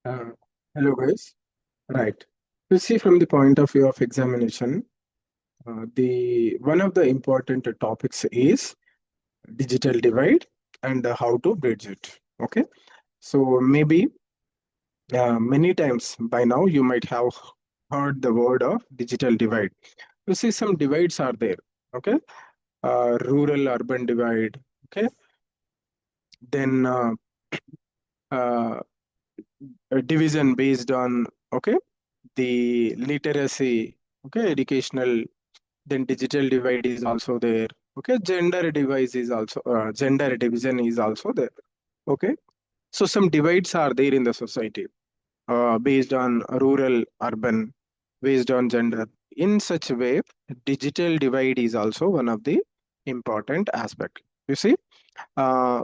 Uh, Hello, guys. Right. You see, from the point of view of examination, the one of the important topics is digital divide and how to bridge it. Okay. So maybe many times by now you might have heard the word of digital divide. You see, some divides are there. Okay. Rural-urban divide. Okay. Then uh, a division based on the literacy. Okay, educational. Then digital divide is also there. Okay, gender division is also there. Okay, so some divides are there in the society based on rural urban, based on gender. In such a way, digital divide is also one of the important aspect. You see, uh,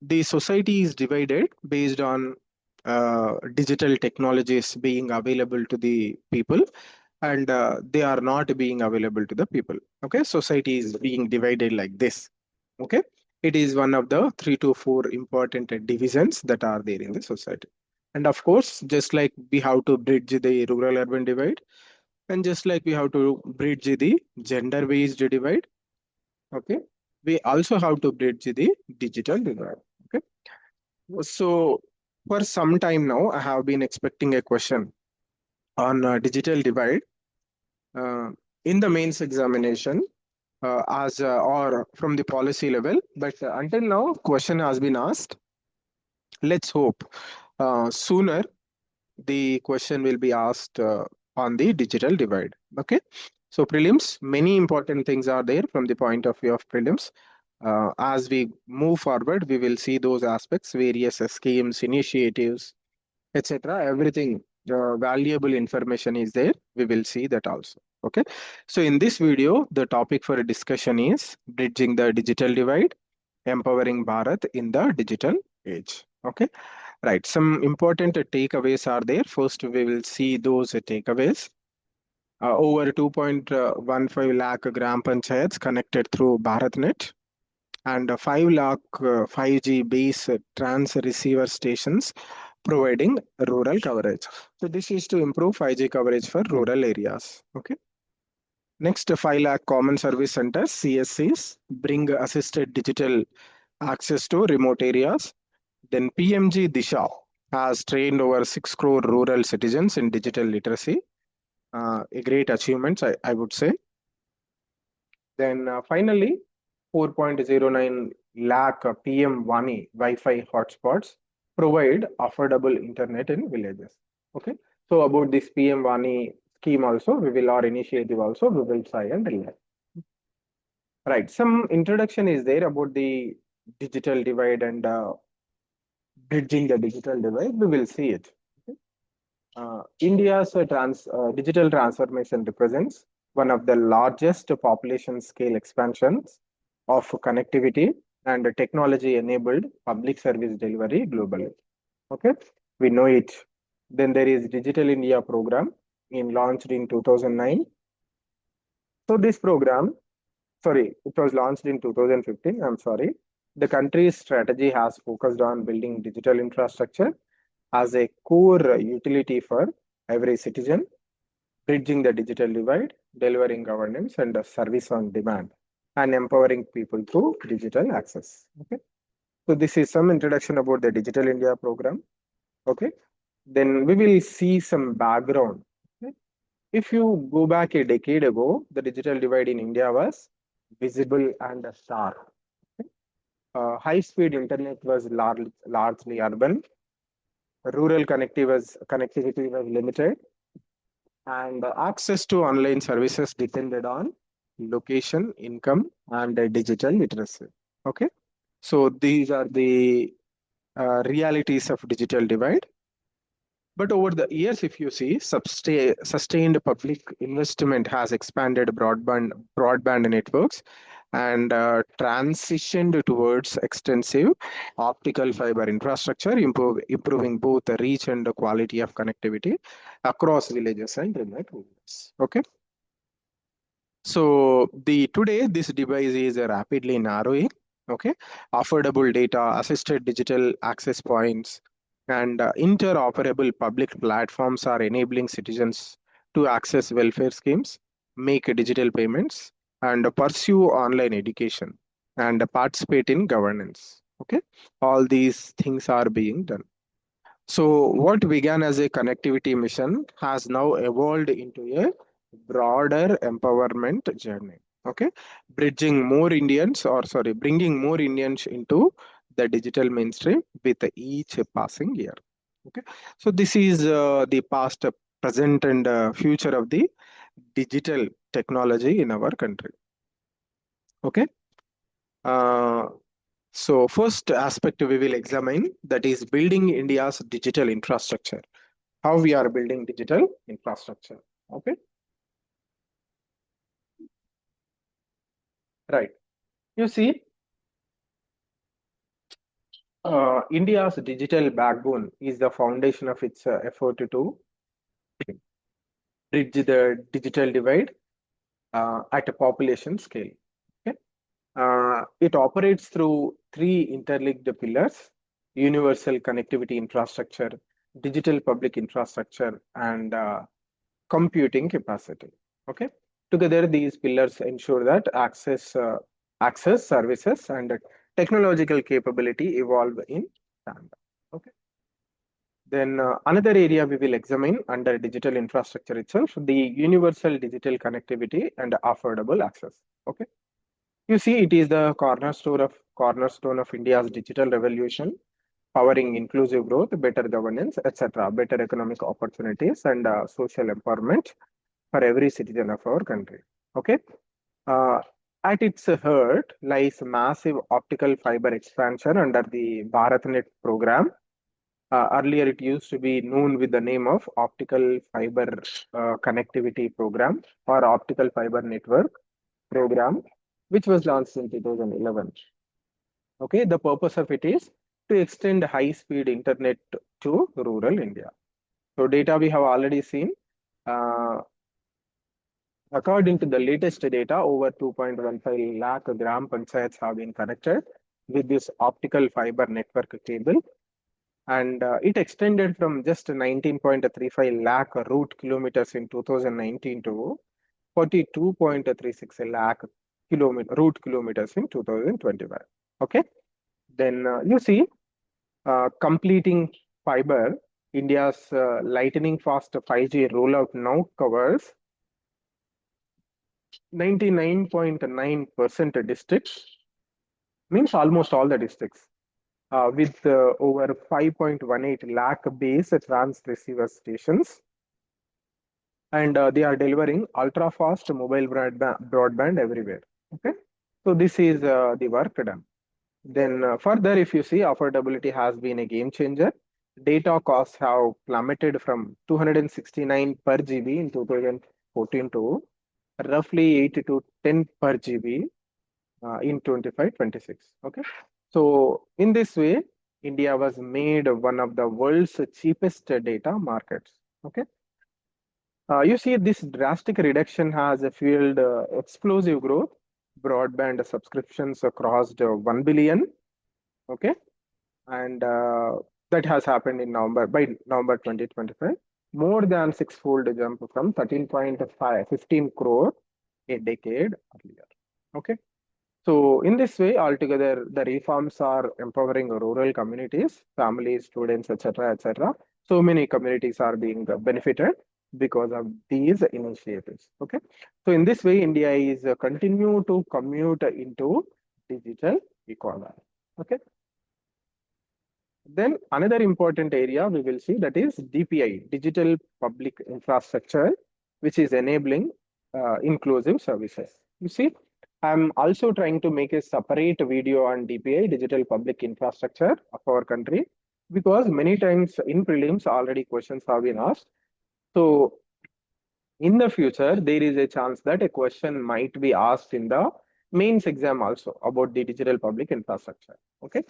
the society is divided based on digital technologies being available to the people, and they are not being available to the people. Okay, society is being divided like this. Okay, it is one of the 3 to 4 important divisions that are there in the society. And of course, just like we have to bridge the rural urban divide, and just like we have to bridge the gender based divide, okay, we also have to bridge the digital divide. Okay, so for some time now I have been expecting a question on digital divide uh, in the mains examination as or from the policy level, but until now question has been asked. Let's hope sooner the question will be asked on the digital divide. Okay, so prelims, many important things are there from the point of view of prelims. As we move forward, we will see those aspects, various schemes, initiatives, etc. Everything, valuable information is there. We will see that also. Okay. So in this video, the topic for a discussion is bridging the digital divide, empowering Bharat in the digital age. Okay. Right. Some important takeaways are there. First, we will see those takeaways. Over 2.15 lakh Gram Panchayats connected through BharatNet, and 5 lakh 5G base trans receiver stations providing rural coverage. So this is to improve 5G coverage for rural areas. Okay. Next, 5 lakh common service centers, CSCs, bring assisted digital access to remote areas. Then PMG Disha has trained over 6 crore rural citizens in digital literacy. A great achievement, I would say. Then finally, 4.09 lakh PM Wani Wi-Fi hotspots provide affordable internet in villages. Okay. So about this PM Wani scheme also, we will, our initiative also, we will try and relate. Right. Some introduction is there about the digital divide and bridging the digital divide. We will see it. Okay. India's digital transformation represents one of the largest population scale expansions of connectivity and technology enabled public service delivery globally. Okay, we know it. Then there is Digital India program launched in 2009. So this program, sorry, it was launched in 2015. I'm sorry. The country's strategy has focused on building digital infrastructure as a core utility for every citizen, bridging the digital divide, delivering governance and a service on demand, and empowering people through digital access. Okay. So this is some introduction about the Digital India program. Okay. Then we will see some background. Okay. If you go back a decade ago, the digital divide in India was visible and stark. Okay. High-speed internet was largely urban. Rural connectivity was limited, and access to online services depended on location, income, and digital literacy. Okay, so these are the realities of digital divide. But over the years, if you see, sustained public investment has expanded broadband networks and transitioned towards extensive optical fiber infrastructure, improving both the reach and the quality of connectivity across villages and remote areas. Okay. So the today this device is rapidly narrowing. Okay, affordable data, assisted digital access points, And interoperable public platforms are enabling citizens to access welfare schemes, make digital payments, and pursue online education and participate in governance. Okay, all these things are being done. So, what began as a connectivity mission has now evolved into a broader empowerment journey. Okay, bringing more Indians into the digital mainstream with each passing year. Okay, so this is the past, present, and future of the digital technology in our country. Okay, uh, so first aspect we will examine, that is building India's digital infrastructure. How we are building digital infrastructure. Okay, right. You see, India's digital backbone is the foundation of its effort to bridge the digital divide at a population scale. Okay? It operates through three interlinked pillars: universal connectivity infrastructure, digital public infrastructure, and computing capacity. Okay. Together, these pillars ensure that access, services, and technological capability evolve in tandem. Okay. Then another area we will examine under digital infrastructure itself, the universal digital connectivity and affordable access. Okay. You see, it is the cornerstone of India's digital revolution, powering inclusive growth, better governance, etc., better economic opportunities, and social empowerment for every citizen of our country. Okay. Uh, at its heart lies massive optical fiber expansion under the BharatNet program. Earlier, it used to be known with the name of Optical Fiber Connectivity Program or Optical Fiber Network Program, which was launched in 2011. Okay, the purpose of it is to extend high-speed internet to rural India. So, data we have already seen. Uh, According to the latest data, over 2.15 lakh Gram Panchayats have been connected with this optical fiber network cable, and it extended from just 19.35 lakh route kilometers in 2019 to 42.36 lakh route kilometers in 2025. Okay, then you see, completing fiber, India's lightning fast 5G rollout now covers 99.9% districts, means almost all the districts, with over 5.18 lakh base trans receiver stations, and they are delivering ultra fast mobile broadband everywhere. Okay, so this is the work done. Then further, if you see, affordability has been a game changer. Data costs have plummeted from 269 per GB in 2014 to roughly 8 to 10 per GB in 25-26. Okay, so in this way, India was made one of the world's cheapest data markets. Okay, you see, this drastic reduction has fueled explosive growth. Broadband subscriptions crossed 1 billion. Okay, and that has happened in November 2025. More than six-fold jump from 13.15 crore a decade earlier. Okay. So in this way, altogether, the reforms are empowering rural communities, families, students, etc., etc. So many communities are being benefited because of these initiatives. Okay. So in this way, India is continue to commute into digital economy. Okay. Then another important area we will see, that is DPI, digital public infrastructure, which is enabling inclusive services. You see, I'm also trying to make a separate video on DPI, digital public infrastructure of our country, because many times in prelims already questions have been asked. So in the future, there is a chance that a question might be asked in the mains exam also about the digital public infrastructure. Okay.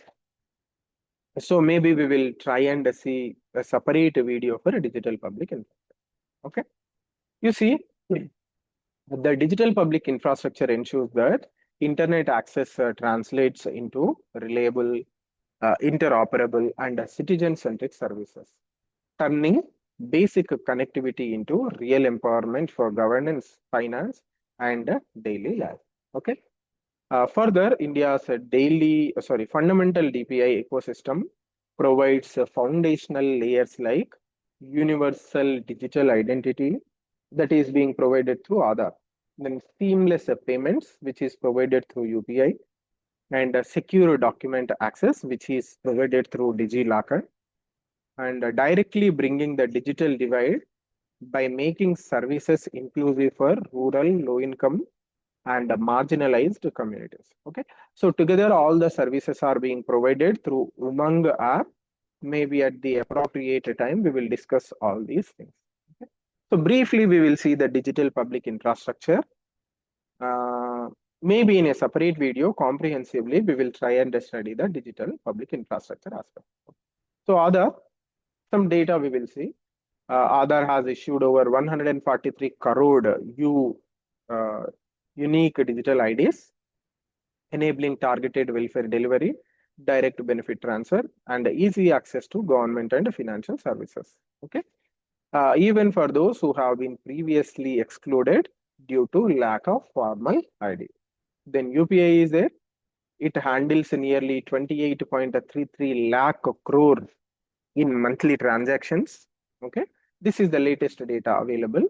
So maybe we will try and see a separate video for a digital public infrastructure. Okay. You see, the digital public infrastructure ensures that internet access translates into reliable, interoperable, and citizen-centric services, turning basic connectivity into real empowerment for governance, finance, and daily life. Okay. Further, India's fundamental DPI ecosystem provides foundational layers like universal digital identity that is being provided through Aadhaar, then seamless payments, which is provided through UPI, and secure document access, which is provided through DigiLocker, and directly bringing the digital divide by making services inclusive for rural, low income, and marginalized communities. Okay, so together all the services are being provided through Umang app. Maybe at the appropriate time we will discuss all these things. Okay? So briefly we will see the digital public infrastructure. Maybe in a separate video comprehensively we will try and study the digital public infrastructure aspect. So Aadhaar, some data we will see. Aadhaar has issued over 143 crore unique digital IDs, enabling targeted welfare delivery, direct benefit transfer, and easy access to government and financial services. Okay, even for those who have been previously excluded due to lack of formal ID. Then UPI is there. It handles nearly 28.33 lakh crore in monthly transactions. Okay, this is the latest data available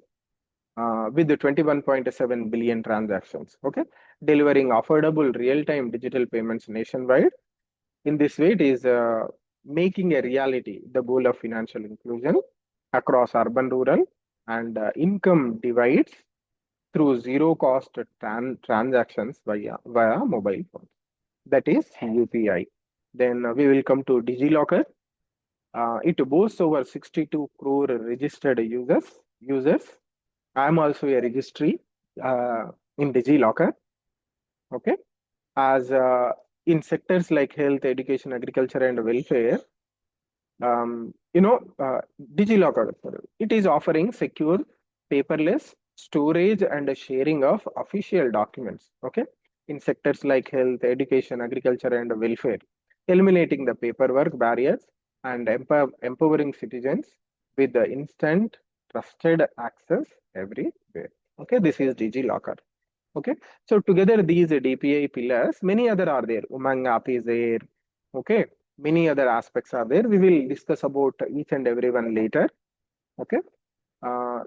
with the 21.7 billion transactions. Okay, delivering affordable real-time digital payments nationwide. In this way, it is making a reality the goal of financial inclusion across urban, rural, and income divides through zero-cost transactions via mobile phone. That is UPI. Then we will come to DigiLocker. It boasts over 62 crore registered users. I am also a registry in DigiLocker. Okay, as in sectors like health, education, agriculture, and welfare, DigiLocker, it is offering secure, paperless storage and sharing of official documents. Okay, in sectors like health, education, agriculture, and welfare, eliminating the paperwork barriers and empowering citizens with the instant, trusted access everywhere. Okay, this is DigiLocker. Okay, so together these DPI pillars, many other are there. Umang app is there. Okay, many other aspects are there. We will discuss about each and every one later. Okay,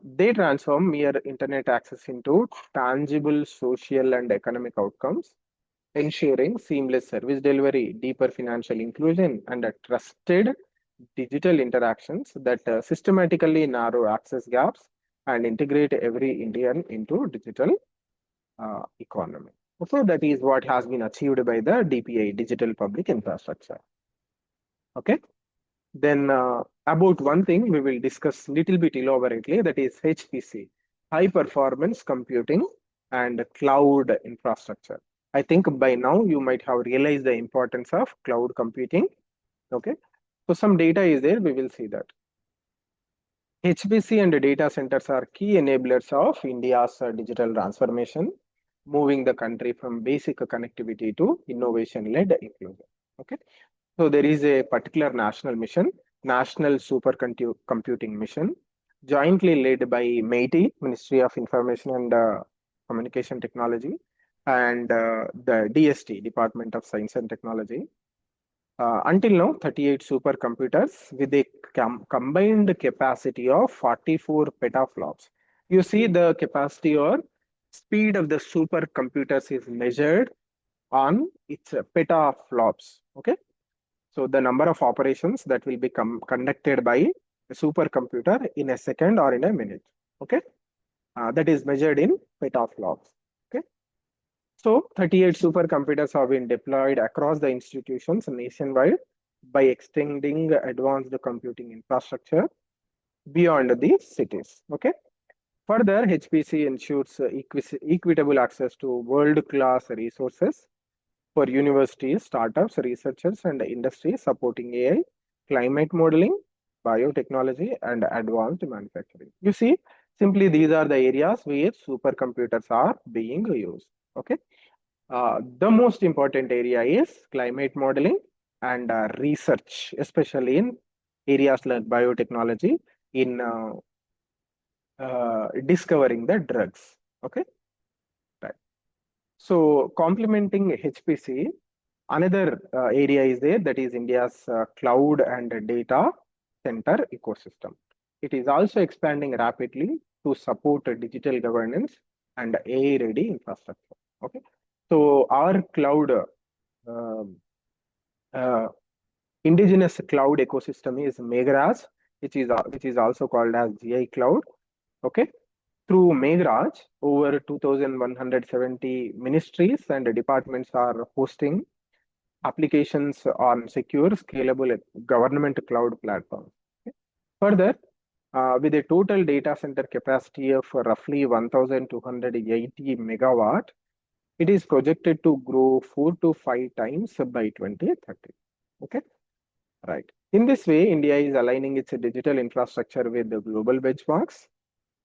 they transform mere internet access into tangible social and economic outcomes, ensuring seamless service delivery, deeper financial inclusion, and a trusted digital interactions that systematically narrow access gaps and integrate every Indian into digital economy. So that is what has been achieved by the DPI, Digital Public Infrastructure. Okay. Then about one thing we will discuss little bit elaborately, that is HPC, high performance computing and cloud infrastructure. I think by now you might have realized the importance of cloud computing. Okay. So some data is there, we will see that. HPC and data centers are key enablers of India's digital transformation, moving the country from basic connectivity to innovation-led inclusion. Okay, so there is a particular national mission, National Supercomputing Mission, jointly led by MeitY, Ministry of Information and Communication Technology, and the DST, Department of Science and Technology. Until now, 38 supercomputers with a combined capacity of 44 petaflops. You see the capacity or speed of the supercomputers is measured on its petaflops. Okay, so the number of operations that will be conducted by a supercomputer in a second or in a minute. Okay, that is measured in petaflops. Okay, so 38 supercomputers have been deployed across the institutions nationwide by extending advanced computing infrastructure beyond the cities. Okay. Further, HPC ensures equitable access to world-class resources for universities, startups, researchers, and industries supporting AI, climate modeling, biotechnology, and advanced manufacturing. You see, simply these are the areas where supercomputers are being used. Okay. The most important area is climate modeling and research, especially in areas like biotechnology, in discovering the drugs. Okay, right. So complementing HPC, another area is there, that is India's cloud and data center ecosystem. It is also expanding rapidly to support digital governance and AI-ready infrastructure. Okay, so our cloud um, uh, indigenous cloud ecosystem is Meghraj, which is also called as GI cloud. Okay, through Meghraj, over 2,170 ministries and departments are hosting applications on secure, scalable government cloud platforms. Okay. Further, with a total data center capacity of roughly 1,280 megawatt, it is projected to grow 4 to 5 times by 2030. Okay, right. In this way, India is aligning its digital infrastructure with the global benchmarks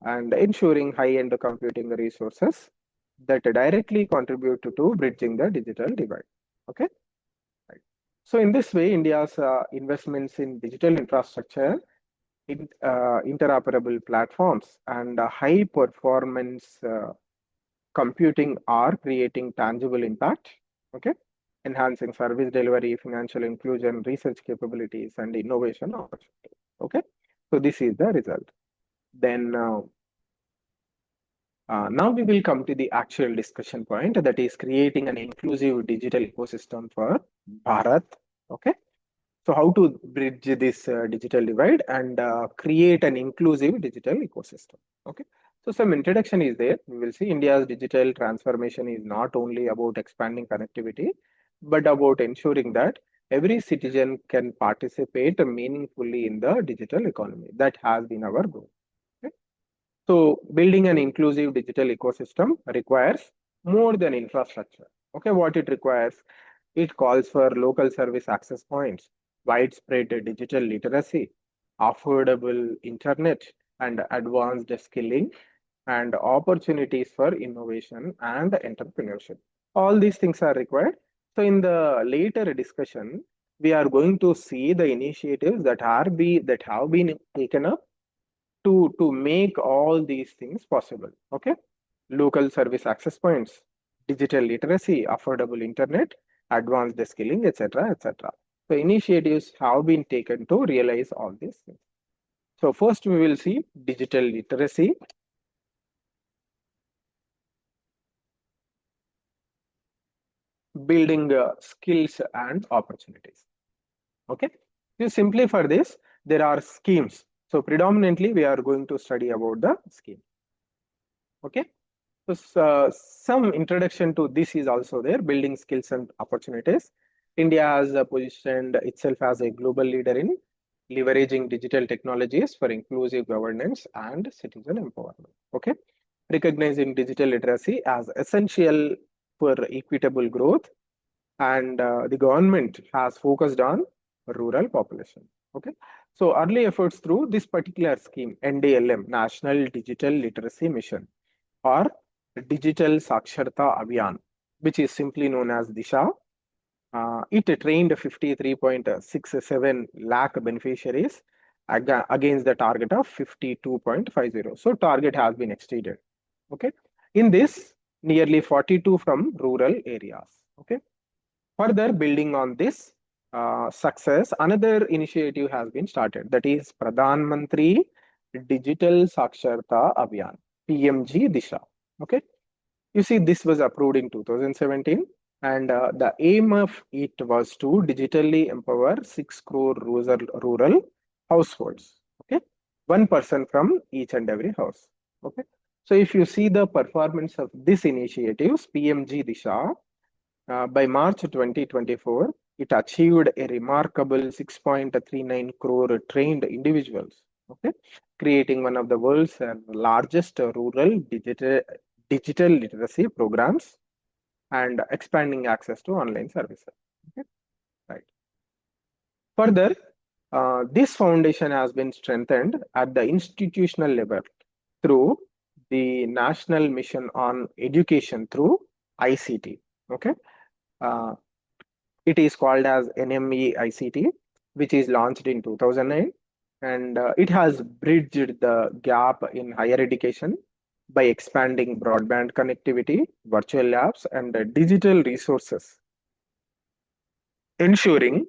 and ensuring high-end computing resources that directly contribute to bridging the digital divide. Okay. Right. So in this way, India's investments in digital infrastructure, interoperable platforms, and high performance computing are creating tangible impact. Okay, enhancing service delivery, financial inclusion, research capabilities, and innovation opportunities. Okay, so this is the result. Then now we will come to the actual discussion point, that is creating an inclusive digital ecosystem for Bharat. Okay. So how to bridge this digital divide and create an inclusive digital ecosystem. Okay. So some introduction is there. We will see India's digital transformation is not only about expanding connectivity, but about ensuring that every citizen can participate meaningfully in the digital economy. That has been our goal. Okay? So building an inclusive digital ecosystem requires more than infrastructure. Okay, what it requires? It calls for local service access points, widespread digital literacy, affordable internet, and advanced skilling, and opportunities for innovation and entrepreneurship. All these things are required. So in the later discussion, we are going to see the initiatives that have been taken up to make all these things possible. Okay, local service access points, digital literacy, affordable internet, advanced skilling, etc., etc. So initiatives have been taken to realize all these things. So first we will see digital literacy. Building skills and opportunities. Okay, so simply for this, there are schemes. So predominantly we are going to study about the scheme. Okay, so some introduction to this is also there, building skills and opportunities. India has positioned itself as a global leader in leveraging digital technologies for inclusive governance and citizen empowerment. Okay, recognizing digital literacy as essential for equitable growth, and the government has focused on rural population. Okay, so early efforts through this particular scheme, NDLM, National Digital Literacy Mission, or Digital Saksharta Abhiyan, which is simply known as Disha. It trained 53.67 lakh beneficiaries against the target of 52.50. So target has been exceeded. Okay, in this, nearly 42 from rural areas. Okay, further building on this success, another initiative has been started, that is Pradhan Mantri Digital Saksharta Abhiyan, PMG Disha. Okay, you see, this was approved in 2017, and the aim of it was to digitally empower 6 crore rural households. Okay, one person from each and every house. Okay, so if you see the performance of this initiative, PMG Disha, by March 2024, it achieved a remarkable 6.39 crore trained individuals. Okay, creating one of the world's largest rural digital literacy programs and expanding access to online services. Okay, right. Further, this foundation has been strengthened at the institutional level through the National Mission on Education through ICT. Okay, uh, It is called as NME ICT, which is launched in 2009, and it has bridged the gap in higher education by expanding broadband connectivity, virtual labs, and digital resources, ensuring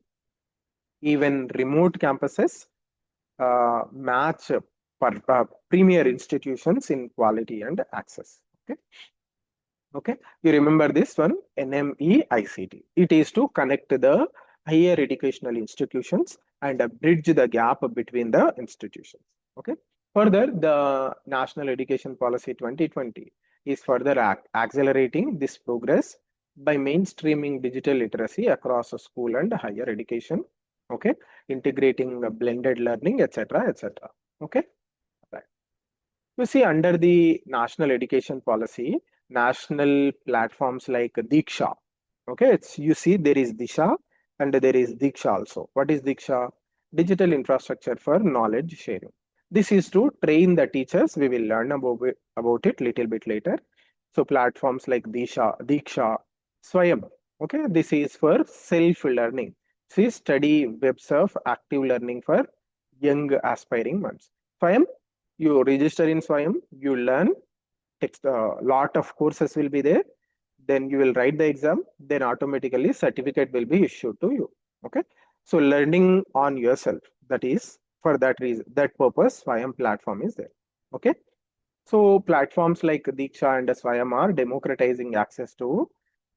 even remote campuses match premier institutions in quality and access. Okay. Okay, you remember this one, NMEICT. It is to connect the higher educational institutions and bridge the gap between the institutions. Okay. Further, the National Education Policy 2020 is further accelerating this progress by mainstreaming digital literacy across school and higher education. Okay, integrating blended learning, etc., etc. Okay. Right. You see, under the national education policy, national platforms like Diksha, okay, it's you see there is Disha and there is Diksha also. What is Diksha? Digital infrastructure for knowledge sharing. This is to train the teachers. We will learn about it little bit later. So platforms like Diksha, Swayam. Okay, this is for self-learning. See, study, web surf, active learning for young aspiring minds. Swayam, you register in Swayam, you learn, text a lot of courses will be there, then you will write the exam, then automatically certificate will be issued to you. Okay, so learning on yourself, that is for that reason, that purpose Swayam platform is there. Okay, so platforms like Diksha and Swayam are democratizing access to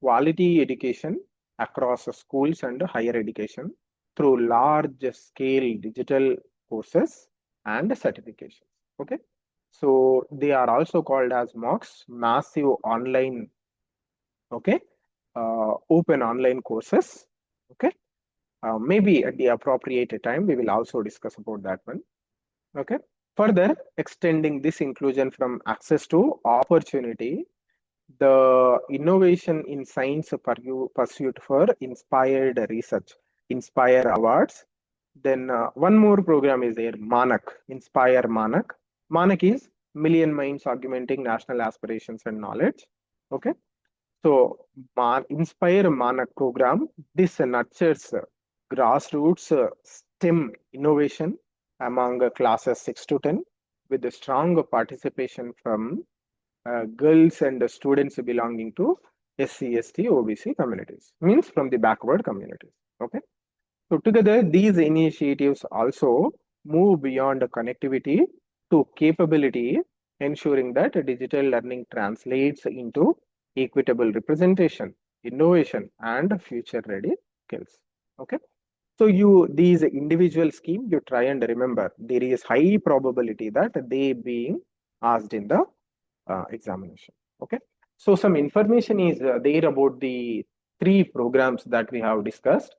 quality education across schools and higher education through large scale digital courses and certifications. Okay. So they are also called as MOOCs, massive online, okay, open online courses. Okay. Maybe at the appropriate time, we will also discuss about that one. Okay. Further, extending this inclusion from access to opportunity, the innovation in science pursuit for inspired research, Inspire Awards. Then one more program is there, Manak, Inspire Manak. Manak is Million Minds Augmenting National Aspirations and Knowledge. Okay. So, Inspire Manak program, this nurtures grassroots STEM innovation among classes 6 to 10 with a strong participation from girls and students belonging to SC, ST, OBC communities, means from the backward communities. Okay. So together, these initiatives also move beyond connectivity to capability, ensuring that digital learning translates into equitable representation, innovation, and future-ready skills. Okay. So these individual scheme, you try and remember there is high probability that they being asked in the examination. Okay. So some information is there about the three programs that we have discussed.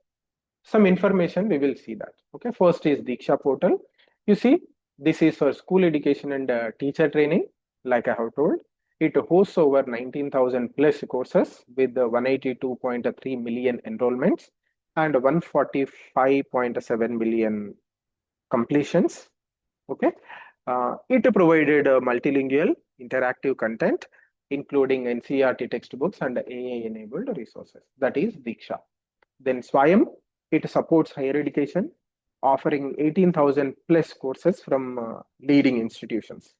Some information we will see that. Okay. First is Diksha portal. You see, this is for school education and teacher training, like I have told. It hosts over 19,000 plus courses with 182.3 million enrollments and 145.7 million completions. Okay. It provided multilingual interactive content, including NCERT textbooks and AI-enabled resources. That is Diksha. Then Swayam, it supports higher education, offering 18,000 plus courses from leading institutions.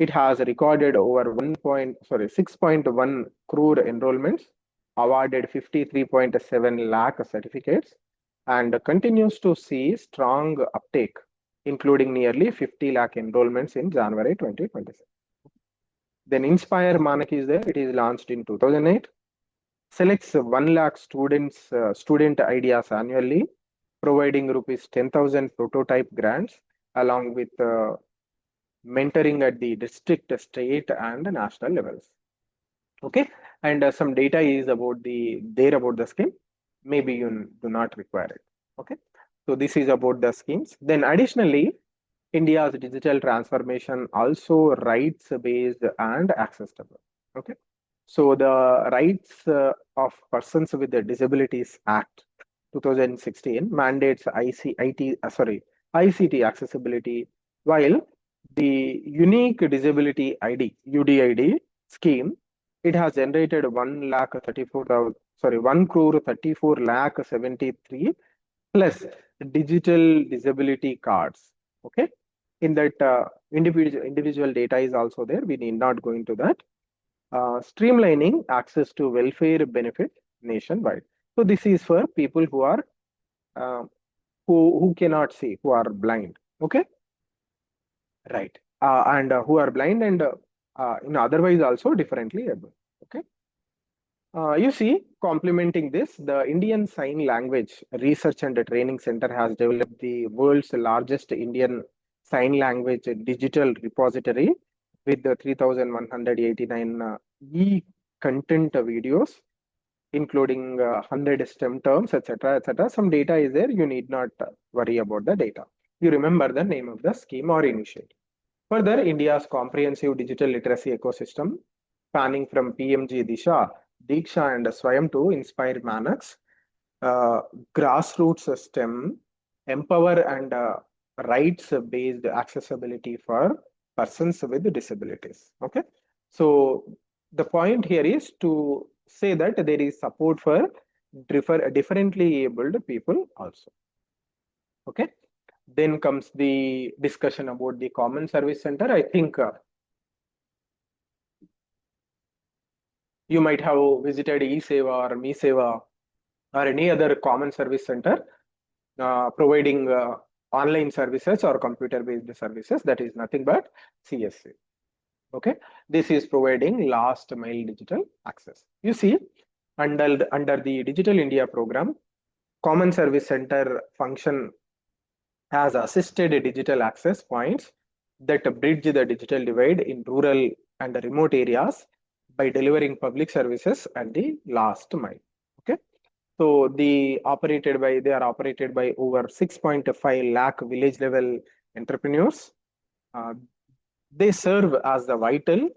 It has recorded over 6.1 crore enrollments, awarded 53.7 lakh certificates, and continues to see strong uptake, including nearly 50 lakh enrollments in January 2026. Then Inspire Manak is there. It is launched in 2008. Selects 1 lakh student ideas annually, providing rupees 10,000 prototype grants, along with mentoring at the district, state, and national levels. Okay, and some data is about the scheme. Maybe you do not require it. Okay, so this is about the schemes. Then additionally, India's digital transformation also rights based and accessible. Okay, so the Rights of Persons with Disabilities Act 2016 mandates ICT accessibility, while the Unique Disability ID (UDID) scheme, it has generated 1 crore 34 lakh 73 plus digital disability cards. Okay, in that individual data is also there. We need not go into that. Streamlining access to welfare benefit nationwide. So this is for people who are uh, who cannot see, who are blind. Okay, right, and who are blind and otherwise also differently able. Okay. You see, complementing this, the Indian Sign Language Research and Training Center has developed the world's largest Indian Sign Language digital repository with the 3,189 e-content videos, including 100 STEM terms, etc., etc. Some data is there. You need not worry about the data. You remember the name of the scheme or initiative. Further, India's comprehensive digital literacy ecosystem, spanning from PMG Disha, Diksha, and Swayam to Inspire Manax, uh, grassroots STEM, empower and rights-based accessibility for persons with disabilities. Okay, so the point here is to say that there is support for differently abled people also. Okay. Then comes the discussion about the common service center. I think you might have visited eSeva or MeSeva or any other common service center providing online services or computer-based services. That is nothing but CSC. Okay, this is providing last mile digital access. You see, under the Digital India program, common service center function has assisted digital access points that bridge the digital divide in rural and remote areas by delivering public services at the last mile. Okay, so they are operated by over 6.5 lakh village level entrepreneurs. Uh, they serve as the vital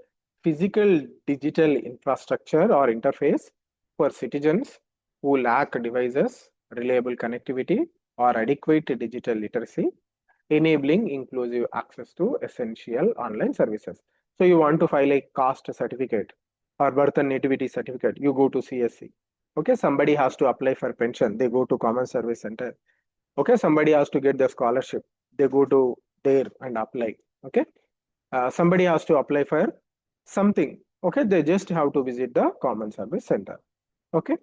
physical digital infrastructure or interface for citizens who lack devices, reliable connectivity, or adequate digital literacy, enabling inclusive access to essential online services. So you want to file a caste certificate or birth and nativity certificate, you go to CSC. Okay, somebody has to apply for pension, they go to Common Service Center. Okay, somebody has to get the scholarship, they go to there and apply. Okay, somebody has to apply for something. Okay, they just have to visit the Common Service Center. Okay,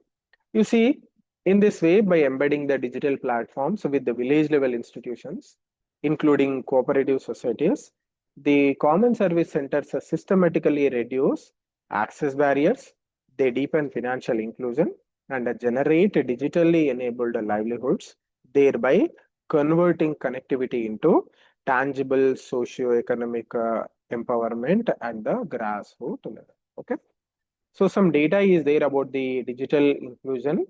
you see, in this way, by embedding the digital platforms with the village level institutions, including cooperative societies, the common service centers systematically reduce access barriers, they deepen financial inclusion, and generate digitally enabled livelihoods, thereby converting connectivity into tangible socio-economic empowerment at the grassroots level. Okay. So some data is there about the digital inclusion.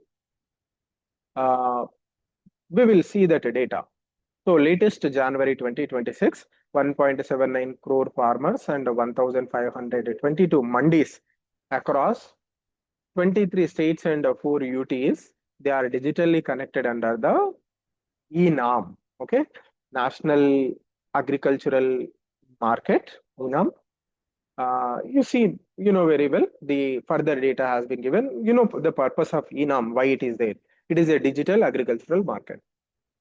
uh, we will see that data. So latest January 2026, 1.79 crore farmers and 1,522 mandis across 23 states and 4 UTs. They are digitally connected under the ENAM, okay, National Agricultural Market, ENAM. You see, you know very well, the further data has been given. You know the purpose of ENAM, why it is there. It is a digital agricultural market.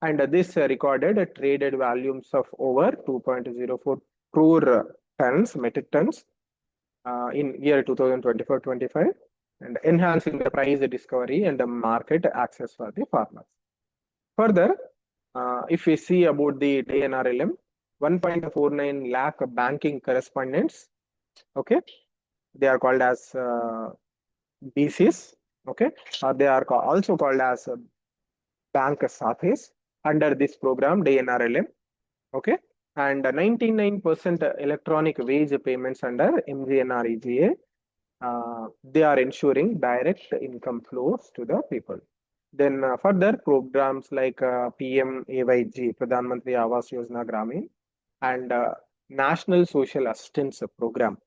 And this recorded traded volumes of over 2.04 crore tons, metric tons, in year 2024-25, and enhancing the price discovery and the market access for the farmers. Further, if we see about the DNRLM, 1.49 lakh banking correspondents, okay, they are called as BCs, okay, they are also called as bank sathis under this program DNRLM, okay, and 99% electronic wage payments under MGNREGA. They are ensuring direct income flows to the people. Then further programs like PMAYG, Pradhan Mantri Awas Yojana Gramin, and National Social Assistance Program,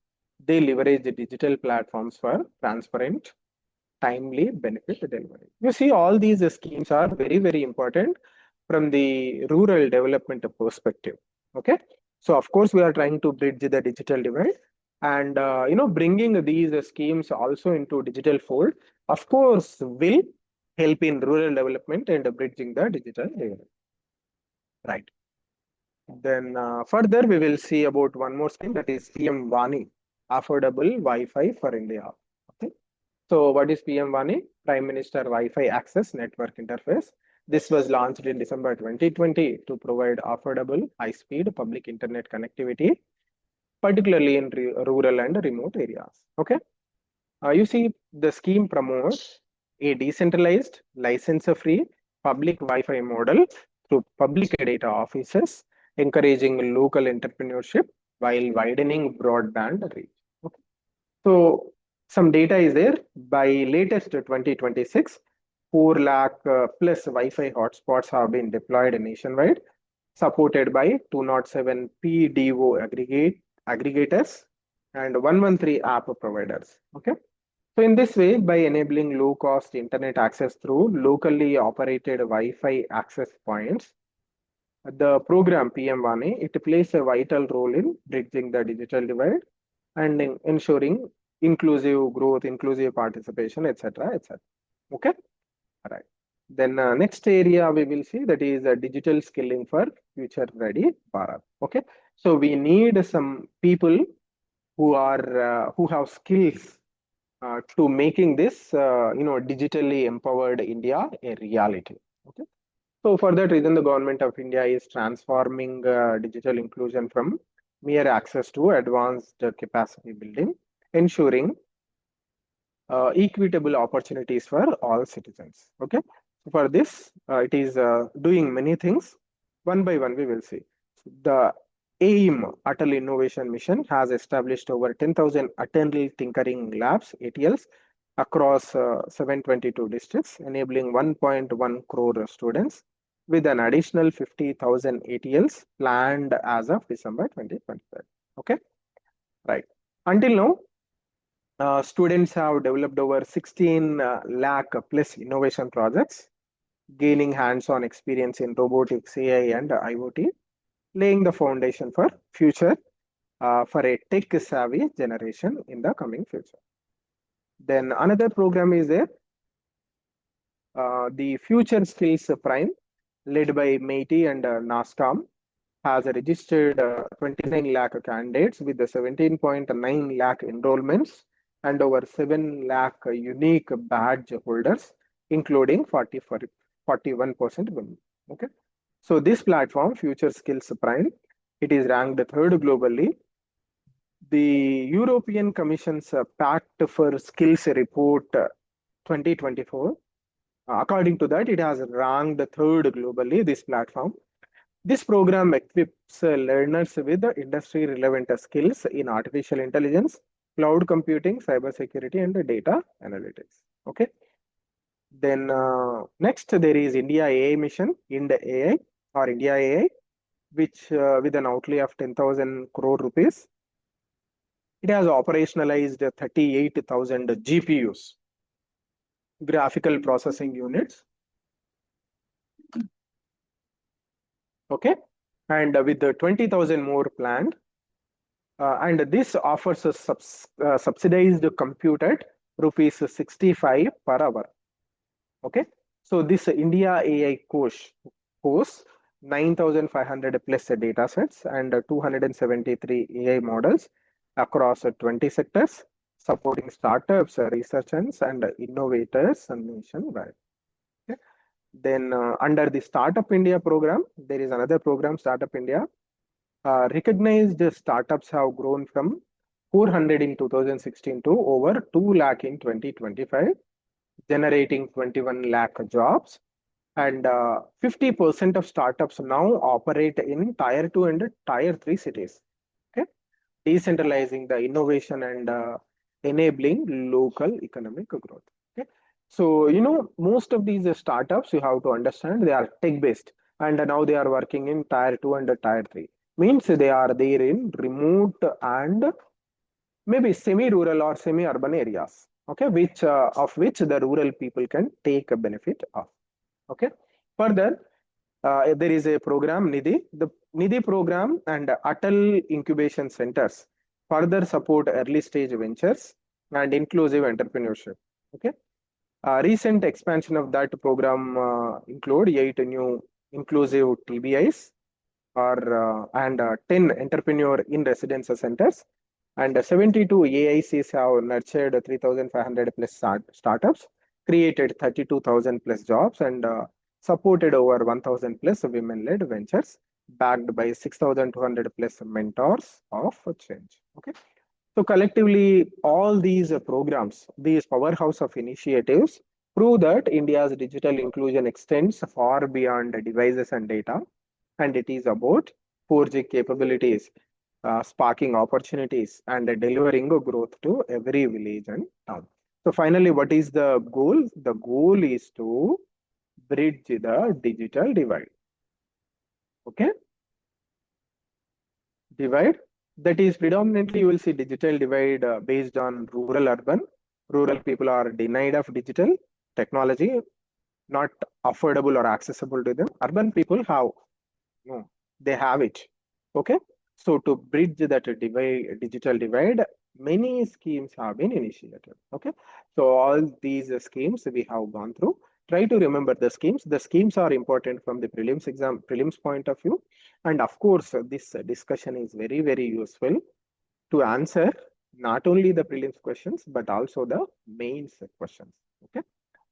they leverage the digital platforms for transparent, timely benefit delivery. You see, all these schemes are very, very important from the rural development perspective. Okay. So, of course, we are trying to bridge the digital divide. And bringing these schemes also into digital fold, of course, will help in rural development and bridging the digital divide. Right. Then further, we will see about one more scheme, that is PM Vani, affordable Wi-Fi for India. Okay. So what is PM Vani? Prime Minister Wi-Fi Access Network Interface. This was launched in December 2020 to provide affordable, high-speed public internet connectivity, particularly in rural and remote areas. Okay. You see, the scheme promotes a decentralized, license-free public Wi-Fi model through public data offices, encouraging local entrepreneurship while widening broadband reach. Okay. So some data is there. By latest 2026, 4 lakh plus Wi-Fi hotspots have been deployed nationwide, supported by 207 PDO aggregators and 113 app providers. Okay. So in this way, by enabling low-cost internet access through locally operated Wi-Fi access points, the program PM1A, it plays a vital role in bridging the digital divide and in ensuring inclusive growth, inclusive participation, etc., etc. Okay, all right. Then next area we will see, that is digital skilling for future ready Bharat. Okay, so we need some people who have skills to making this digitally empowered India a reality. Okay. So for that reason, the government of India is transforming digital inclusion from mere access to advanced capacity building, ensuring equitable opportunities for all citizens. Okay. So for this, it is doing many things. One by one, we will see. The AIM Atal Innovation Mission has established over 10,000 Atal Tinkering Labs (ATLs) across 722 districts, enabling 1.1 crore students, with an additional 50,000 ATLs planned as of December 2025. Okay, right. Until now, students have developed over 16 lakh plus innovation projects, gaining hands-on experience in robotics, AI, and IoT, laying the foundation for future for a tech-savvy generation in the coming future. Then another program is there, the Future Skills Prime, led by MeitY and NASCOM, has registered 29 lakh candidates with the 17.9 lakh enrollments and over 7 lakh unique badge holders, including 41% women. Okay. So this platform, Future Skills Prime, it is ranked third globally. The European Commission's Pact for Skills report 2024, according to that, it has ranked third globally, this platform. This program equips learners with industry relevant skills in artificial intelligence, cloud computing, cybersecurity, and data analytics. Okay. Then next, there is India AI mission, India AI or India AI, which with an outlay of 10,000 crore rupees, it has operationalized 38,000 GPUs, graphical processing units. Okay, and with the 20,000 more planned, and this offers a subsidized compute at rupees 65 per hour. Okay, so this India AI course 9,500 plus data sets and 273 AI models across 20 sectors, supporting startups, researchers, and innovators nationwide. Okay. Then under the Startup India program, there is another program, Startup India. Recognized startups have grown from 400 in 2016 to over 2 lakh in 2025, generating 21 lakh jobs. And 50% of startups now operate in tier 2 and tier 3 cities. Okay, decentralizing the innovation and enabling local economic growth. Okay, so most of these startups, you have to understand, they are tech based, and now they are working in tier 2 and tier 3. Means they are there in remote and maybe semi-rural or semi-urban areas. Okay, which of which the rural people can take a benefit of. Okay, further, there is a program Nidhi. The Nidhi program and Atal incubation centers further support early stage ventures and inclusive entrepreneurship. Okay. Recent expansion of that program include 8 new inclusive TBIs and 10 entrepreneur in residence centers, and 72 AICs have nurtured 3,500 plus startups, created 32,000 plus jobs, and supported over 1,000 plus women-led ventures, backed by 6,200 plus mentors of change. Okay. So collectively, all these programs, these powerhouse of initiatives, prove that India's digital inclusion extends far beyond devices and data, and it is about 4G capabilities, sparking opportunities, and delivering growth to every village and town. So finally, what is the goal? The goal is to bridge the digital divide. Okay, divide. That is predominantly you will see digital divide based on rural urban. Rural people are denied of digital technology, not affordable or accessible to them. Urban people have, no, they have it. Okay. So to bridge that divide, digital divide, many schemes have been initiated. Okay. So all these schemes we have gone through. Try to remember the schemes. The schemes are important from the prelims exam, prelims point of view. And of course, this discussion is very, very useful to answer not only the prelims questions, but also the mains questions. Okay.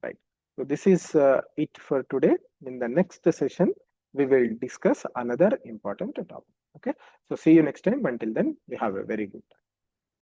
Right. So this is it for today. In the next session, we will discuss another important topic. Okay. So see you next time. Until then, we have a very good time.